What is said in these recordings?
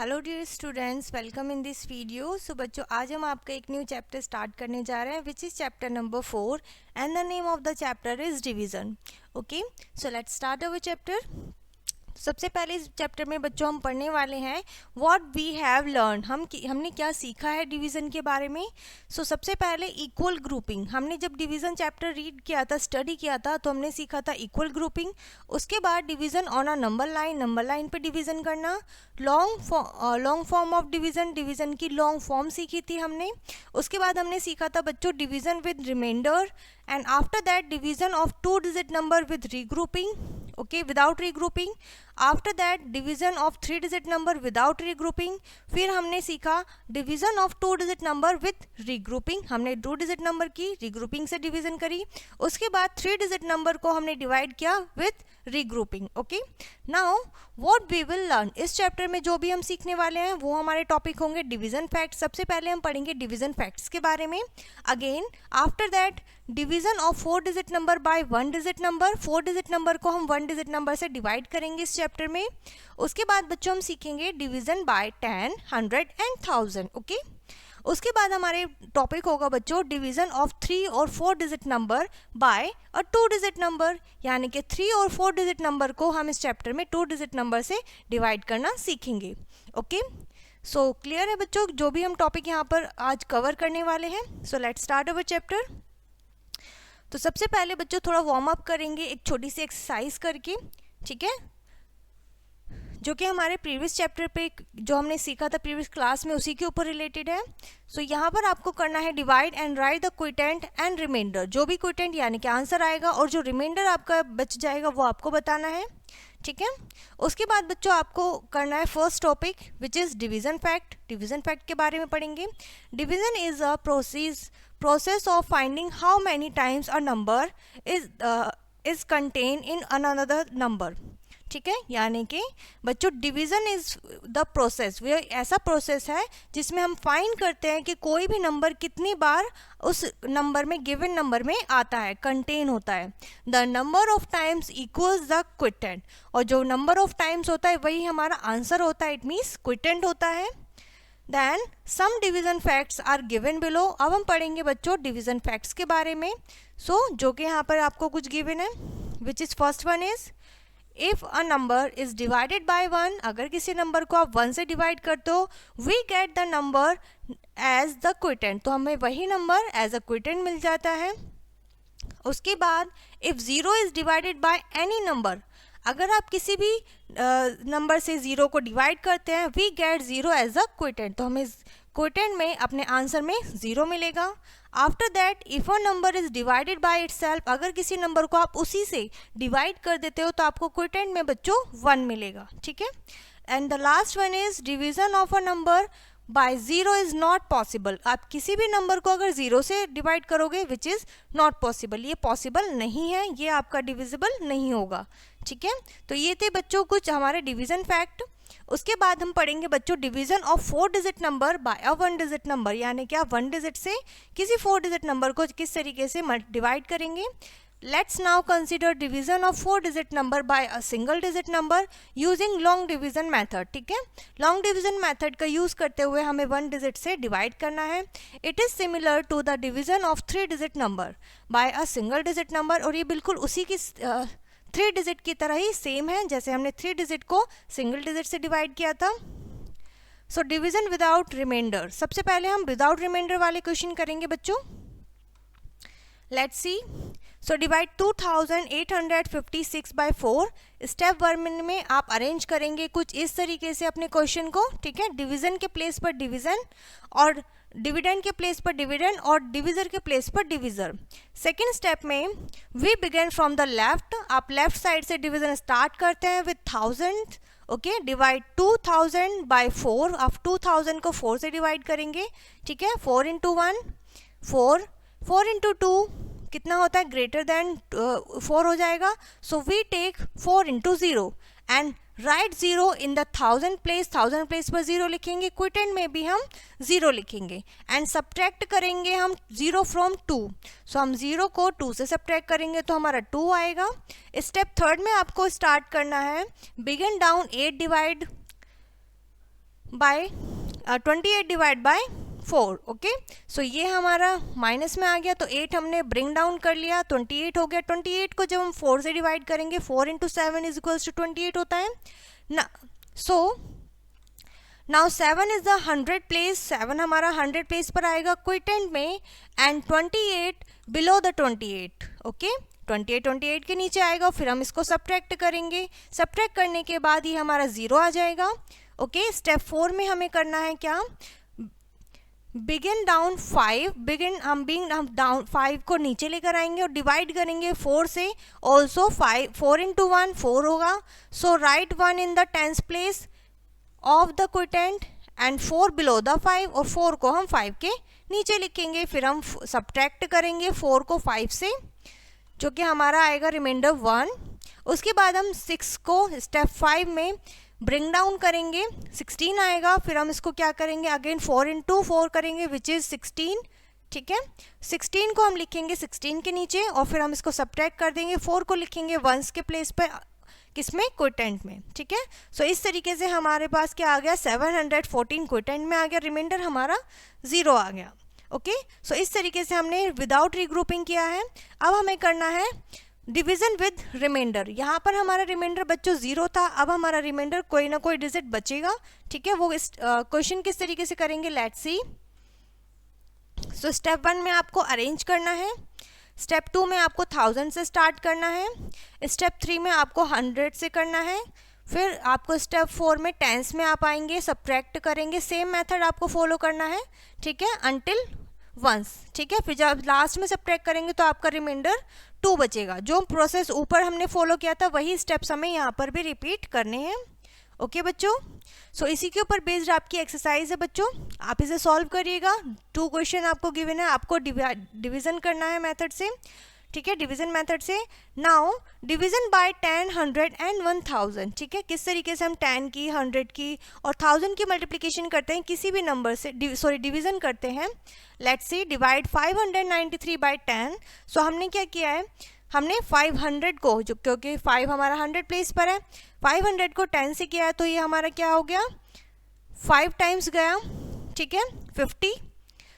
Hello dear students, welcome in this video. So बच्चों, आज हम आपका एक न्यू चैप्टर स्टार्ट करने जा रहे हैं which is chapter number 4 and the name of the chapter is division. Okay, so let's start our chapter. सबसे पहले इस चैप्टर में बच्चों हम पढ़ने वाले हैं व्हाट वी हैव लर्न। हमने क्या सीखा है डिवीज़न के बारे में। सबसे पहले इक्वल ग्रुपिंग। हमने जब डिवीज़न चैप्टर रीड किया था, स्टडी किया था, तो हमने सीखा था इक्वल ग्रुपिंग। उसके बाद division on a number line पे डिवीज़न करना। लॉन्ग फॉर्म ऑफ डिवीज़न की लॉन्ग फॉर्म सीखी थी हमने। उसके बाद हमने सीखा था बच्चों division with remainder, and after that division of 2 digit number with regrouping, okay, without regrouping. After that division of 3 digit number without regrouping. फिर हमने सीखा division of 2 digit number with regrouping. हमने 2 डिजिट नंबर की regrouping से division करी। उसके बाद 3 digit number को हमने डिवाइड किया with regrouping. Okay, now what we will learn. इस चैप्टर में जो भी हम सीखने वाले हैं वो हमारे टॉपिक होंगे डिवीज़न फैक्ट्स। सबसे पहले हम पढ़ेंगे डिवीज़न फैक्ट्स के बारे में। Again after that division of 4 digit number bye 1 digit number. 4 digit number को हम 1 डिजिट नंबर से डिवाइड करेंगे इस चैप्टर में। उसके बाद बच्चों हम सीखेंगे डिवीज़न बाय 10, 100 एंड 1000। ओके, उसके बाद हमारे टॉपिक होगा बच्चों डिवीज़न ऑफ 3 और 4 digit number by a 2 digit number, यानी कि 3 और 4 डिजिट नंबर को हम इस चैप्टर में 2 डिजिट नंबर से डिवाइड करना सीखेंगे। ओके, सो क्लियर है बच्चों जो भी हम टॉपिक यहाँ पर आज कवर करने वाले हैं। So let's start our chapter. तो सबसे पहले बच्चों थोड़ा वार्म अप करेंगे एक छोटी सी एक्सरसाइज करके, ठीक है, जो कि हमारे प्रीवियस चैप्टर पे जो हमने सीखा था प्रीवियस क्लास में उसी के ऊपर रिलेटेड है। यहाँ पर आपको करना है divide and write the quotient and remainder. जो भी क्विटेंट यानी कि आंसर आएगा और जो रिमाइंडर आपका बच जाएगा वो आपको बताना है, ठीक है। उसके बाद बच्चों आपको करना है first topic which is division fact. Division fact के बारे में पढ़ेंगे। Division is a process of finding how many times a number is contained in another number, ठीक है। यानी कि बच्चों डिवीज़न इज द प्रोसेस, वो ऐसा प्रोसेस है जिसमें हम फाइंड करते हैं कि कोई भी नंबर कितनी बार उस नंबर में गिवन नंबर में आता है, कंटेन होता है। The number of times equals the quotient, और जो नंबर ऑफ टाइम्स होता है वही हमारा आंसर होता है, इट मीन्स क्विटेंट होता है। Then some division facts are given below. अब हम पढ़ेंगे बच्चों डिवीज़न फैक्ट्स के बारे में। जो कि यहाँ पर आपको कुछ गिवन है, which is first one is if a number is divided by 1, अगर किसी नंबर को आप 1 से डिवाइड करते हो, we get the number as the quotient, तो हमें वही नंबर एज अ क्विटेंट मिल जाता है। उसके बाद if 0 is divided by any number, अगर आप किसी भी नंबर से 0 को डिवाइड करते हैं, वी गेट 0 एज अ क्विटेंट, तो हमें क्विटेंट में अपने आंसर में 0 मिलेगा। After that if a number is divided by itself, अगर किसी नंबर को आप उसी से डिवाइड कर देते हो तो आपको क्विटेंट में बच्चों 1 मिलेगा, ठीक है। And the last one is division of a number by 0 is not possible. आप किसी भी नंबर को अगर 0 से डिवाइड करोगे विच इज़ नॉट पॉसिबल, ये पॉसिबल नहीं है, ये आपका डिविजिबल नहीं होगा, ठीक है। तो ये थे बच्चों कुछ हमारे डिवीज़न फैक्ट। उसके बाद हम पढ़ेंगे बच्चों division of 4 digit number by a 1 digit number, यानी कि आप 1 डिजिट से किसी 4 डिजिट नंबर को किस तरीके से डिवाइड करेंगे। Let's now consider division of 4 digit number by a single digit number using long division method, ठीक है। लॉन्ग डिवीज़न मेथड का यूज़ करते हुए हमें 1 डिजिट से डिवाइड करना है। It is similar to the division of 3 digit number by a single digit number, और ये बिल्कुल उसी की 3 डिजिट की तरह ही सेम है जैसे हमने 3 डिजिट को सिंगल डिजिट से डिवाइड किया था। डिवीज़न विदाउट रिमाइंडर, सबसे पहले हम विदाउट रिमाइंडर वाले क्वेश्चन करेंगे बच्चों। Let's see. Divide 2856 by 4। Step 1 में आप अरेंज करेंगे कुछ इस तरीके से अपने क्वेश्चन को, ठीक है। डिवीज़न के प्लेस पर डिवीज़न, और डिविडेंड के प्लेस पर डिविडेंड, और डिविज़र के प्लेस पर डिविज़र। सेकेंड स्टेप में we begin from the left, आप लेफ्ट साइड से डिवीज़न स्टार्ट करते हैं विथ 1000, ओके। डिवाइड 2000 बाय 4, आप 2000 को 4 से डिवाइड करेंगे, ठीक है। 4 इंटू 1 4, 4 इंटू 2 कितना होता है, ग्रेटर देन 4 हो जाएगा। We take 4 into 0 and write 0 in the 1000 place, 1000 place पर 0 लिखेंगे। क्विटेंट में भी हम 0 लिखेंगे एंड सब्ट्रैक्ट करेंगे हम 0 फ्रॉम 2। हम 0 को 2 से सब्ट्रैक्ट करेंगे तो हमारा 2 आएगा। स्टेप 3 में आपको स्टार्ट करना है begin down 8 divide by 28 divide by 4। Okay, so ये हमारा माइनस में आ गया, तो 8 हमने ब्रिंग डाउन कर लिया, 28 हो गया। 28 को जब हम 4 से डिवाइड करेंगे, 4 इंटू 7 इज इक्वल्स टू 28 होता है ना। So now 7 is the 100 place, 7 हमारा 100 प्लेस पर आएगा क्विटेंट में, एंड 28 बिलो द 28। ओके, 28 के नीचे आएगा, फिर हम इसको सब्ट्रैक्ट करेंगे, सब्ट्रैक्ट करने के बाद ये हमारा 0 आ जाएगा। ओके, स्टेप 4 में हमें करना है क्या, बिगिन डाउन 5, हम डाउन 5 को नीचे लेकर आएंगे और डिवाइड करेंगे 4 से। ऑल्सो 4 इंटू 1 4 होगा, so right 1 in the tens place of the quotient and 4 below the 5, और 4 को हम 5 के नीचे लिखेंगे। फिर हम सब्ट्रैक्ट करेंगे 4 को 5 से, जो कि हमारा आएगा रिमाइंडर 1। उसके बाद हम 6 को स्टेप 5 में ब्रिंग डाउन करेंगे, 16 आएगा। फिर हम इसको क्या करेंगे, अगेन 4 इंटू 4 करेंगे विच इज़ 16। ठीक है, 16 को हम लिखेंगे 16 के नीचे, और फिर हम इसको सब्ट्रैक्ट कर देंगे, 4 को लिखेंगे 1s के प्लेस पर, किसमें, क्विटेंट में। ठीक है, सो इस तरीके से हमारे पास क्या आ गया, 714 क्विटेंट में आ गया, रिमाइंडर हमारा 0 आ गया। ओके, सो इस तरीके से हमने विदाउट रीग्रुपिंग किया है। अब हमें करना है डिवीजन विद रिमाइंडर। यहाँ पर हमारा रिमाइंडर बच्चों 0 था, अब हमारा रिमाइंडर कोई ना कोई डिजिट बचेगा। ठीक है, वो इस क्वेश्चन किस तरीके से करेंगे, लेट्स सी। सो स्टेप 1 में आपको अरेंज करना है, स्टेप 2 में आपको 1000 से स्टार्ट करना है, स्टेप 3 में आपको 100 से करना है, फिर आपको स्टेप 4 में टेंस में आप आएंगे, सब्ट्रैक्ट करेंगे, सेम मेथड आपको फॉलो करना है। ठीक है, अंटिल वंस। ठीक है, फिर जब लास्ट में सब्ट्रैक्ट करेंगे तो आपका रिमाइंडर 2 बचेगा। जो प्रोसेस ऊपर हमने फॉलो किया था वही स्टेप्स हमें यहाँ पर भी रिपीट करने हैं। ओके बच्चों, सो इसी के ऊपर बेस्ड आपकी एक्सरसाइज है बच्चों, आप इसे सॉल्व करिएगा। 2 क्वेश्चन आपको गिवन है, आपको डिवीजन करना है मेथड से। ठीक है, डिवीजन मेथड से। Now division bye 10, 100 and 1000। ठीक है, किस तरीके से हम 10 की, 100 की और 1000 की मल्टीप्लिकेशन करते हैं, किसी भी नंबर से डिवीजन करते हैं। Let's see, divide 593 by 10। So हमने क्या किया है, हमने 500 को, जो क्योंकि 5 हमारा 100 प्लेस पर है, 500 को 10 से किया है, तो ये हमारा क्या हो गया, 5 टाइम्स गया। ठीक है, 50।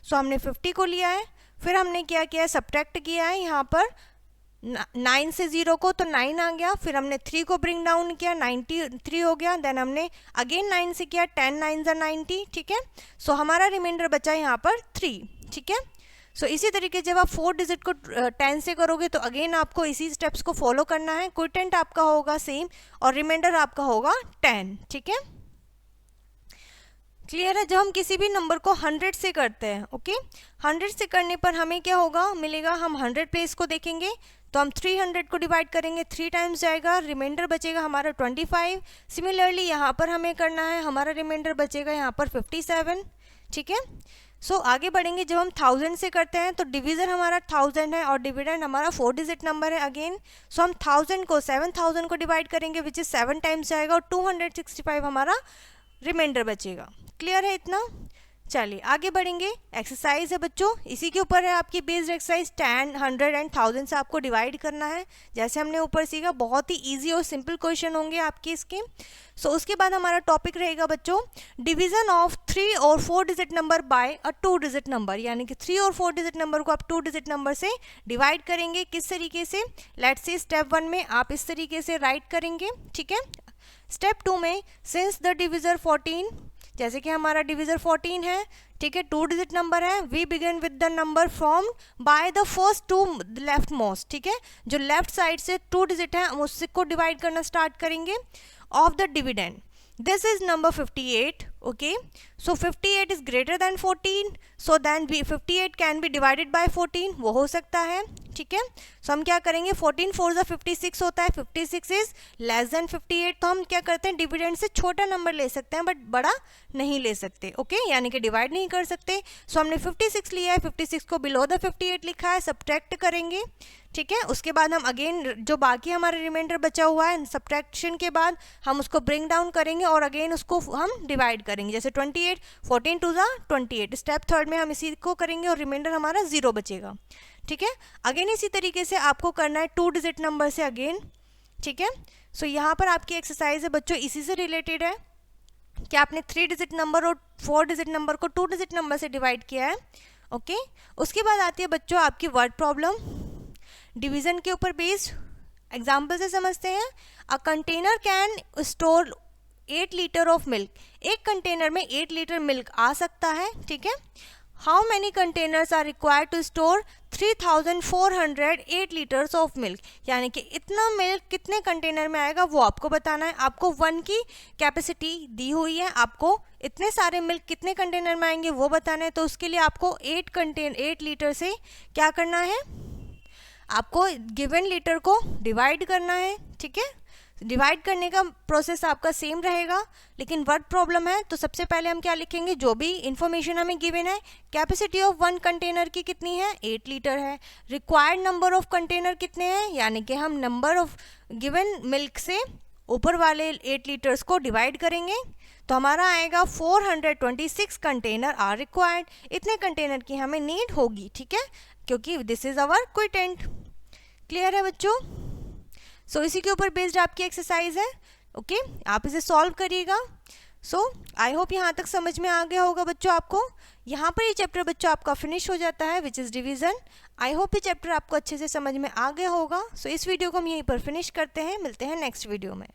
सो हमने 50 को लिया है, फिर हमने क्या किया है, सब्ट्रैक्ट किया है यहाँ पर 9 से 0 को, तो 9 आ गया। फिर हमने 3 को ब्रिंग डाउन किया, 93 हो गया। देन हमने अगेन 9 से किया, 10 9 ज़ा 90। ठीक है, सो हमारा रिमाइंडर बचा यहाँ पर 3। ठीक है, सो इसी तरीके जब आप 4 डिजिट को 10 से करोगे तो अगेन आपको इसी स्टेप्स को फॉलो करना है। क्विटेंट आपका होगा सेम और रिमाइंडर आपका होगा 10। ठीक है, क्लियर है। जब हम किसी भी नंबर को 100 से करते हैं, ओके, 100 से करने पर हमें क्या होगा, मिलेगा, हम 100 प्लेस को देखेंगे तो हम 300 को डिवाइड करेंगे, 3 टाइम्स जाएगा, रिमाइंडर बचेगा हमारा 25। सिमिलरली यहाँ पर हमें करना है, हमारा रिमाइंडर बचेगा यहाँ पर 57। ठीक है, सो आगे बढ़ेंगे। जब हम 1000 से करते हैं तो डिवीज़र हमारा 1000 है और डिविडेंड हमारा 4 डिजिट नंबर है अगेन। सो हम 1000 को 7000 को डिवाइड करेंगे विच इज़ 7 टाइम्स जाएगा और 265 हमारा रिमाइंडर बचेगा। क्लियर है इतना? चलिए आगे बढ़ेंगे। एक्सरसाइज है बच्चों, इसी के ऊपर है आपकी बेस्ड एक्सरसाइज। 10, 100 एंड 1000 से आपको डिवाइड करना है, जैसे हमने ऊपर सीखा। बहुत ही इजी और सिंपल क्वेश्चन होंगे आपके इसके। सो उसके बाद हमारा टॉपिक रहेगा बच्चों, डिवीजन ऑफ 3 और 4 digit number by a 2 digit number, यानी कि 3 और 4 डिजिट नंबर को आप 2 डिजिट नंबर से डिवाइड करेंगे। किस तरीके से, लेट्स सी स्टेप 1 में आप इस तरीके से राइट करेंगे। ठीक है, स्टेप 2 में सिंस द डिविजर 14, जैसे कि हमारा डिविजर 14 है, ठीक है, 2 डिजिट नंबर है, we begin with the number from by the first 2 leftmost. ठीक है, जो लेफ्ट साइड से 2 डिजिट है हम उससे को डिवाइड करना स्टार्ट करेंगे of the dividend. This is number 58. Okay, so 58 is greater than 14, so then 58 can be divided by 14, वो हो सकता है। ठीक है, सो हम क्या करेंगे, 14 4 ज़ा 56 होता है, 56 इज लेस देन 58, तो हम क्या करते हैं, डिविडेंड से छोटा नंबर ले सकते हैं बट बड़ा नहीं ले सकते। ओके, यानी कि डिवाइड नहीं कर सकते। सो हमने 56 लिया है, 56 को बिलो द 58 लिखा है, सब्ट्रैक्ट करेंगे। ठीक है, उसके बाद हम अगेन जो बाकी हमारा रिमाइंडर बचा हुआ है, सब्ट्रैक्शन के बाद हम उसको ब्रिंग डाउन करेंगे और अगेन उसको हम डिवाइड करेंगे, जैसे 28, 14 2 ज़ा 28। स्टेप 3 में हम इसी को करेंगे और रिमाइंडर हमारा 0 बचेगा। ठीक है, अगेन इसी तरीके से आपको करना है 2 डिजिट नंबर से अगेन। ठीक है, सो यहाँ पर आपकी एक्सरसाइज है बच्चों, इसी से रिलेटेड है। कि आपने 3 डिजिट नंबर और 4 डिजिट नंबर को 2 डिजिट नंबर से डिवाइड किया है। ओके, उसके बाद आती है बच्चों आपकी वर्ड प्रॉब्लम, डिवीज़न के ऊपर बेस्ड। एग्जाम्पल से समझते हैं। A container can store 8 litre of milk. एक कंटेनर में 8 लीटर मिल्क आ सकता है, ठीक है। How many containers are required to store 3408 litres of milk, यानी कि इतना मिल्क कितने कंटेनर में आएगा वो आपको बताना है। आपको 1 की कैपेसिटी दी हुई है, आपको इतने सारे मिल्क कितने कंटेनर में आएंगे वो बताना है। तो उसके लिए आपको 8 लीटर से क्या करना है, आपको गिवन लीटर को डिवाइड करना है, ठीक है। डिवाइड करने का प्रोसेस आपका सेम रहेगा, लेकिन वर्ड प्रॉब्लम है तो सबसे पहले हम क्या लिखेंगे, जो भी इंफॉर्मेशन हमें गिवन है। कैपेसिटी ऑफ 1 कंटेनर की कितनी है, 8 लीटर है। रिक्वायर्ड नंबर ऑफ कंटेनर कितने हैं, यानी कि हम नंबर ऑफ गिवन मिल्क से ऊपर वाले 8 लीटर्स को डिवाइड करेंगे तो हमारा आएगा 426 कंटेनर आर रिक्वायर्ड। इतने कंटेनर की हमें नीड होगी, ठीक है, क्योंकि दिस इज अवर क्विटेंट। क्लियर है बच्चों? सो इसी के ऊपर बेस्ड आपकी एक्सरसाइज है। ओके, आप इसे सॉल्व करिएगा। सो आई होप यहाँ तक समझ में आ गया होगा बच्चों आपको। यहाँ पर ये चैप्टर बच्चों आपका फिनिश हो जाता है, which is division. I hope ये चैप्टर आपको अच्छे से समझ में आ गया होगा। सो इस वीडियो को हम यहीं पर फिनिश करते हैं, मिलते हैं नेक्स्ट वीडियो में।